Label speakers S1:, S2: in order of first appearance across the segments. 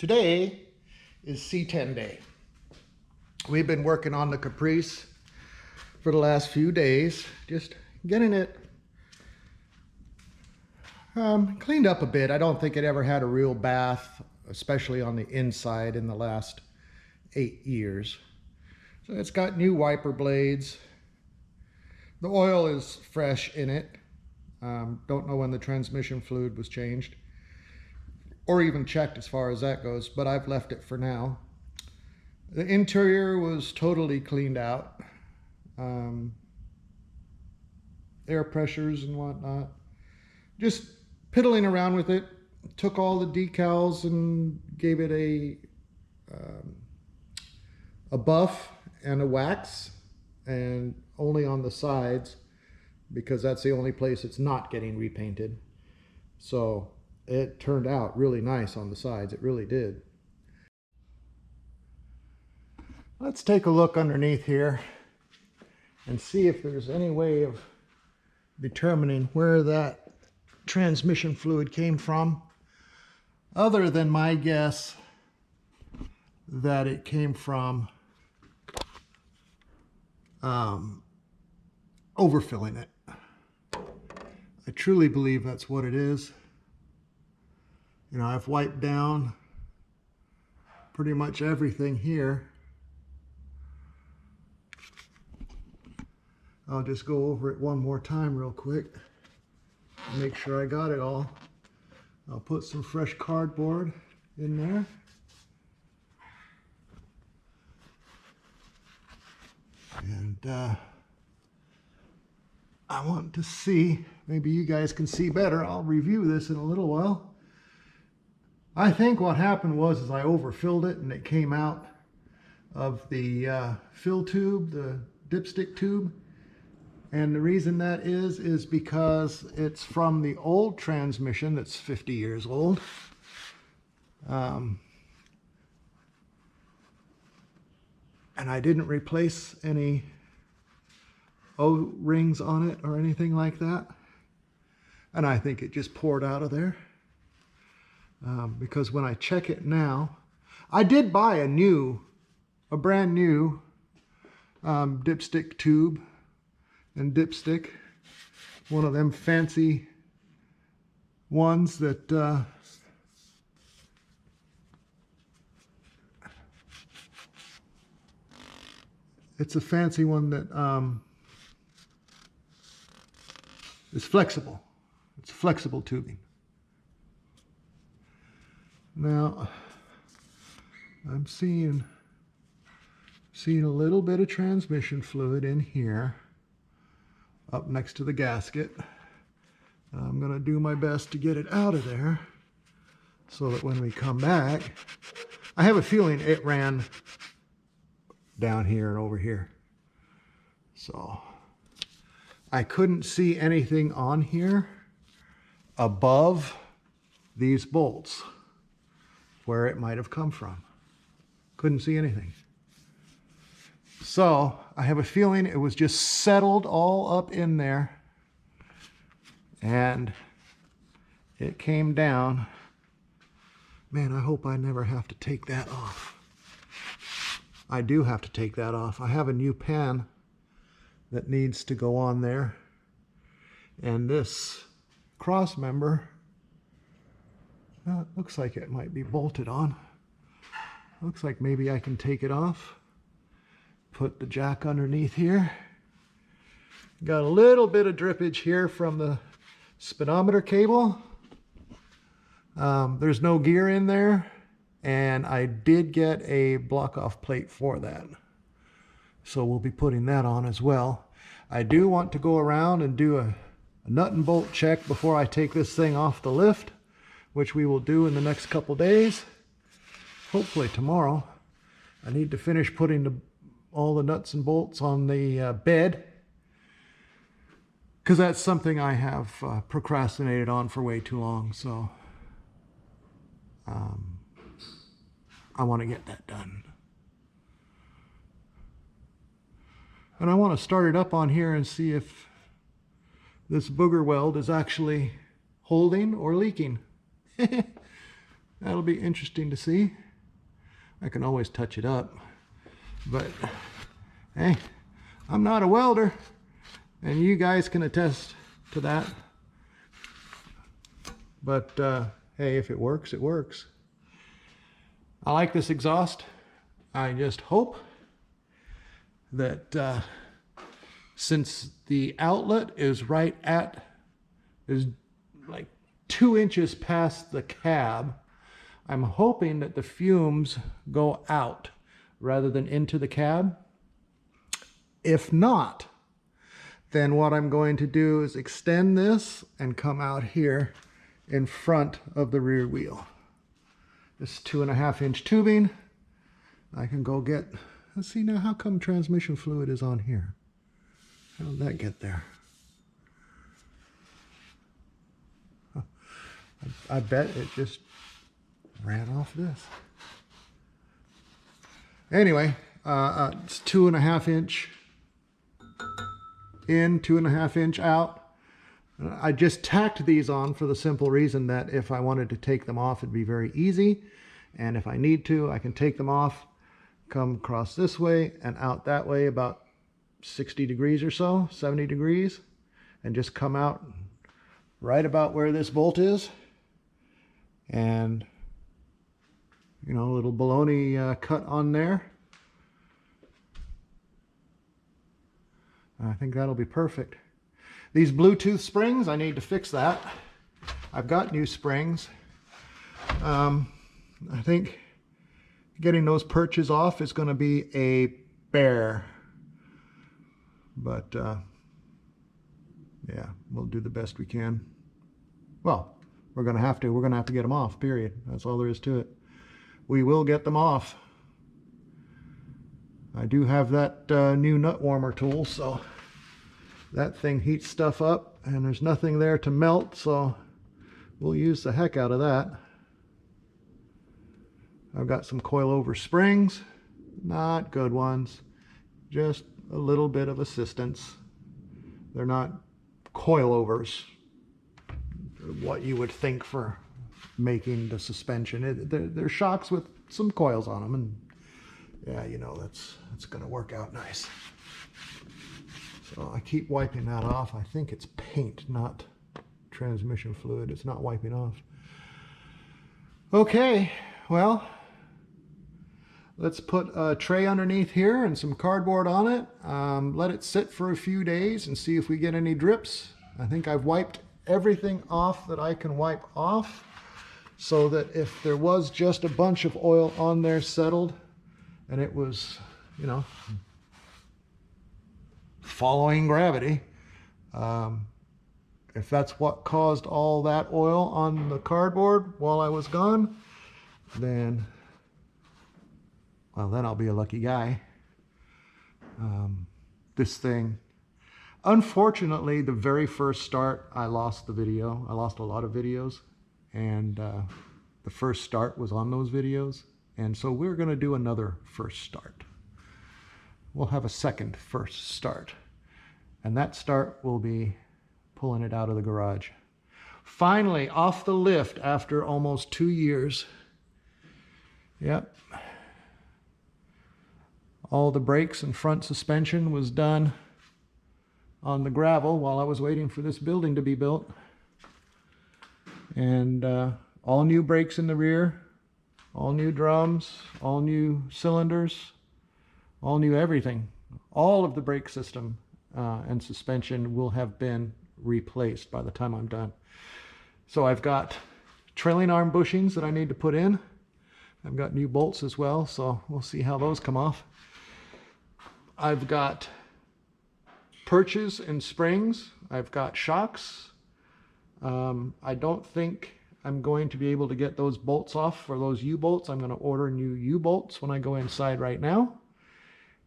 S1: Today is C10 day. We've been working on the Caprice for the last few days, just getting it cleaned up a bit. I don't think it ever had a real bath, especially on the inside in the last 8 years. So it's got new wiper blades. The oil is fresh in it. Don't know when the transmission fluid was changed or even checked as far as that goes, but I've left it for now. The interior was totally cleaned out. Air pressures and whatnot. Just piddling around with it. Took all the decals and gave it a buff and a wax, and only on the sides because that's the only place it's not getting repainted. So it turned out really nice on the sides. It really did. Let's take a look underneath here and see if there's any way of determining where that transmission fluid came from, other than my guess that it came from overfilling it. I truly believe that's what it is. You know, I've wiped down pretty much everything here. I'll just go over it one more time real quick. Make sure I got it all. I'll put some fresh cardboard in there. And I want to see, maybe you guys can see better. I'll review this in a little while. I think what happened was I overfilled it and it came out of the fill tube, the dipstick tube. And the reason that is because it's from the old transmission that's 50 years old. And I didn't replace any O-rings on it or anything like that. And I think it just poured out of there. Because when I check it now, I did buy a brand new dipstick tube and dipstick, one of them fancy ones that it's a fancy one that is flexible. It's flexible tubing. Now I'm seeing a little bit of transmission fluid in here up next to the gasket. I'm going to do my best to get it out of there so that when we come back, I have a feeling it ran down here and over here. So I couldn't see anything on here above these bolts where it might have come from. Couldn't see anything. So I have a feeling it was just settled all up in there and it came down. Man, I hope I never have to take that off. I do have to take that off. I have a new pen that needs to go on there. And this cross member, well, it looks like it might be bolted on. Looks like maybe I can take it off. Put the jack underneath here. Got a little bit of drippage here from the speedometer cable. There's no gear in there, and I did get a block-off plate for that. So we'll be putting that on as well. I do want to go around and do a nut and bolt check before I take this thing off the lift, which we will do in the next couple days. Hopefully tomorrow. I need to finish putting all the nuts and bolts on the bed, because that's something I have procrastinated on for way too long. So I want to get that done. And I want to start it up on here and see if this booger weld is actually holding or leaking. That'll be interesting to see. I can always touch it up, but hey, I'm not a welder, and you guys can attest to that. But hey, if it works, it works. I like this exhaust. I just hope that since the outlet is is like 2 inches past the cab, I'm hoping that the fumes go out rather than into the cab. If not, then what I'm going to do is extend this and come out here in front of the rear wheel. This 2.5-inch tubing. I can go get, let's see now, how come transmission fluid is on here? How did that get there? I bet it just ran off this. Anyway, it's 2.5-inch in, 2.5-inch out. I just tacked these on for the simple reason that if I wanted to take them off, it'd be very easy. And if I need to, I can take them off, come across this way and out that way about 60 degrees or so, 70 degrees, and just come out right about where this bolt is. And you know, a little baloney cut on there. I think that'll be perfect. These Bluetooth springs, I need to fix that. I've got new springs. I think getting those perches off is going to be a bear. But yeah, we'll do the best we can. Well, we're going to have to get them off, period. That's all there is to it. We will get them off. I do have that new nut warmer tool, so that thing heats stuff up and there's nothing there to melt, so we'll use the heck out of that. I've got some coilover springs, not good ones, just a little bit of assistance. They're not coilovers, what you would think for making the suspension. They're shocks with some coils on them, and yeah, you know, that's gonna work out nice. So I keep wiping that off. I think it's paint, not transmission fluid. It's not wiping off. Okay, well, let's put a tray underneath here and some cardboard on it. Let it sit for a few days and see if we get any drips. I think I've wiped everything off that I can wipe off, so that if there was just a bunch of oil on there settled and it was, you know, following gravity, if that's what caused all that oil on the cardboard while I was gone, then, well, then I'll be a lucky guy. This thing, unfortunately, the very first start, I lost the video. I lost a lot of videos, and the first start was on those videos. And so we're going to do another first start. We'll have a second first start. And that start will be pulling it out of the garage. Finally, off the lift after almost 2 years. Yep. All the brakes and front suspension was done on the gravel while I was waiting for this building to be built. And all new brakes in the rear, all new drums, all new cylinders, all new everything. All of the brake system and suspension will have been replaced by the time I'm done. So I've got trailing arm bushings that I need to put in. I've got new bolts as well, so we'll see how those come off. I've got perches and springs. I've got shocks. I don't think I'm going to be able to get those bolts off for those U-bolts. I'm going to order new U-bolts when I go inside right now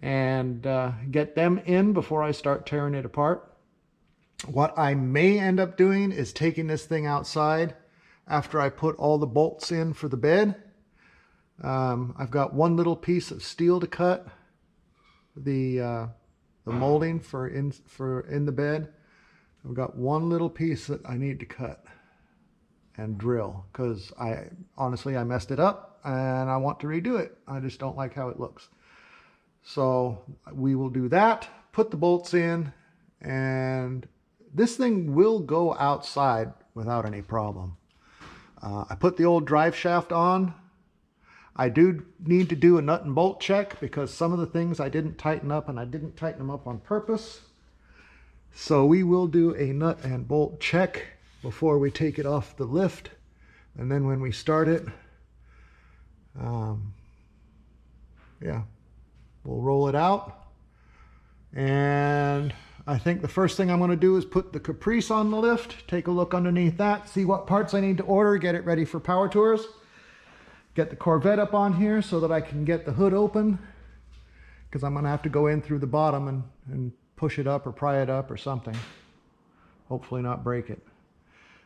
S1: and get them in before I start tearing it apart. What I may end up doing is taking this thing outside after I put all the bolts in for the bed. I've got one little piece of steel to cut, the molding for in the bed. I've got one little piece that I need to cut, and drill, because honestly I messed it up and I want to redo it. I just don't like how it looks. So we will do that, put the bolts in, and this thing will go outside without any problem. I put the old drive shaft on. I do need to do a nut and bolt check because some of the things I didn't tighten up, and I didn't tighten them up on purpose. So we will do a nut and bolt check before we take it off the lift. And then when we start it, yeah, we'll roll it out. And I think the first thing I'm going to do is put the Caprice on the lift, take a look underneath that, see what parts I need to order, get it ready for power tours. Get the Corvette up on here so that I can get the hood open, because I'm going to have to go in through the bottom and push it up or pry it up or something. Hopefully not break it.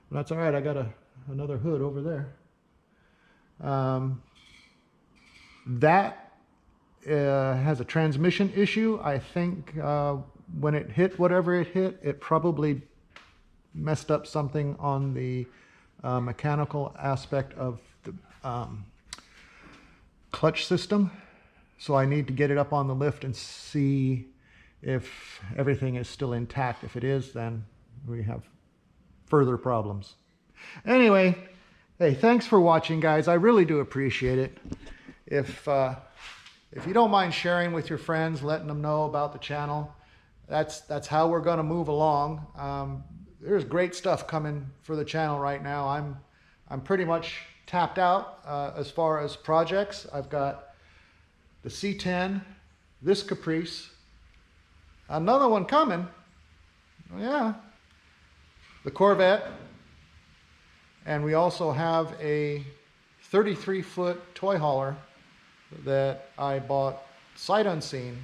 S1: But that's all right. I got another hood over there. That has a transmission issue. I think when it hit whatever it hit, it probably messed up something on the mechanical aspect of the clutch system. So I need to get it up on the lift and see if everything is still intact. If it is, then we have further problems. Anyway, hey, thanks for watching, guys. I really do appreciate it. If you don't mind sharing with your friends, letting them know about the channel, that's how we're going to move along. There's great stuff coming for the channel right now. I'm pretty much tapped out as far as projects. I've got the C10, this Caprice, another one coming, oh yeah, the Corvette, and we also have a 33-foot toy hauler that I bought sight unseen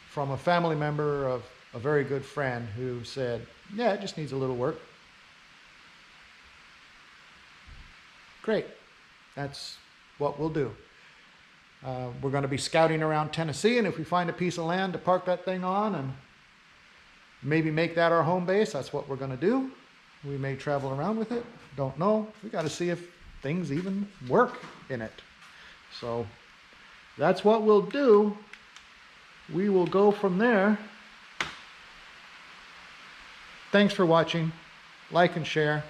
S1: from a family member of a very good friend who said, yeah, it just needs a little work. Great. That's what we'll do. We're going to be scouting around Tennessee, and if we find a piece of land to park that thing on and maybe make that our home base, that's what we're going to do. We may travel around with it. Don't know. We got to see if things even work in it. So that's what we'll do. We will go from there. Thanks for watching. Like and share.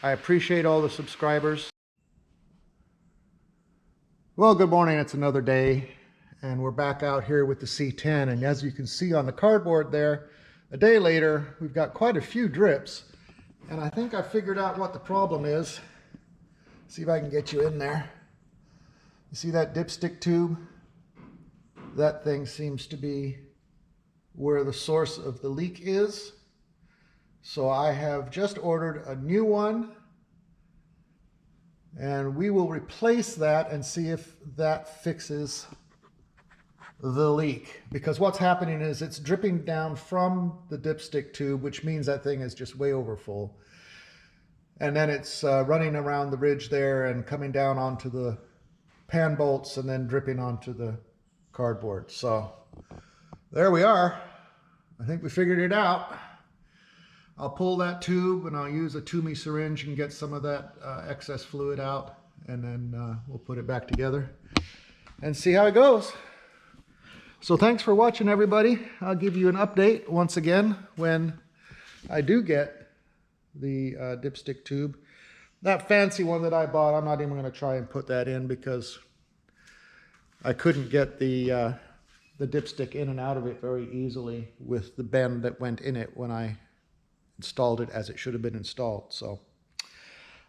S1: I appreciate all the subscribers. Well, good morning. It's another day, and we're back out here with the C10. And as you can see on the cardboard there, a day later, we've got quite a few drips. And I think I figured out what the problem is. See if I can get you in there. You see that dipstick tube? That thing seems to be where the source of the leak is. So I have just ordered a new one, and we will replace that and see if that fixes the leak. Because what's happening is it's dripping down from the dipstick tube, which means that thing is just way over full. And then it's running around the ridge there and coming down onto the pan bolts and then dripping onto the cardboard. So there we are. I think we figured it out. I'll pull that tube and I'll use a Toomey syringe and get some of that excess fluid out, and then we'll put it back together and see how it goes. So thanks for watching, everybody. I'll give you an update once again when I do get the dipstick tube. That fancy one that I bought, I'm not even going to try and put that in because I couldn't get the dipstick in and out of it very easily with the bend that went in it when I installed it as it should have been installed. So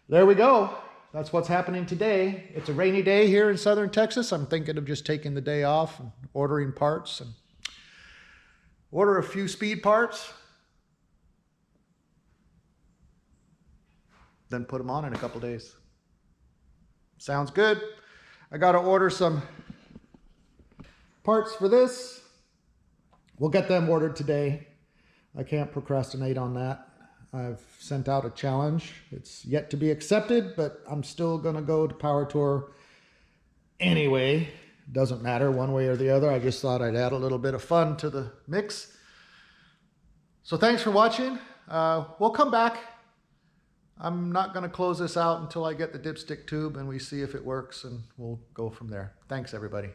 S1: there we go. That's what's happening today. It's a rainy day here in southern Texas. I'm thinking of just taking the day off and ordering parts and order a few speed parts, then put them on in a couple days. Sounds good. I got to order some parts for this. We'll get them ordered today. I can't procrastinate on that. I've sent out a challenge. It's yet to be accepted, but I'm still going to go to Power Tour anyway. Doesn't matter one way or the other. I just thought I'd add a little bit of fun to the mix. So thanks for watching. We'll come back I'm not going to close this out until I get the dipstick tube and we see if it works, and we'll go from there. Thanks, everybody.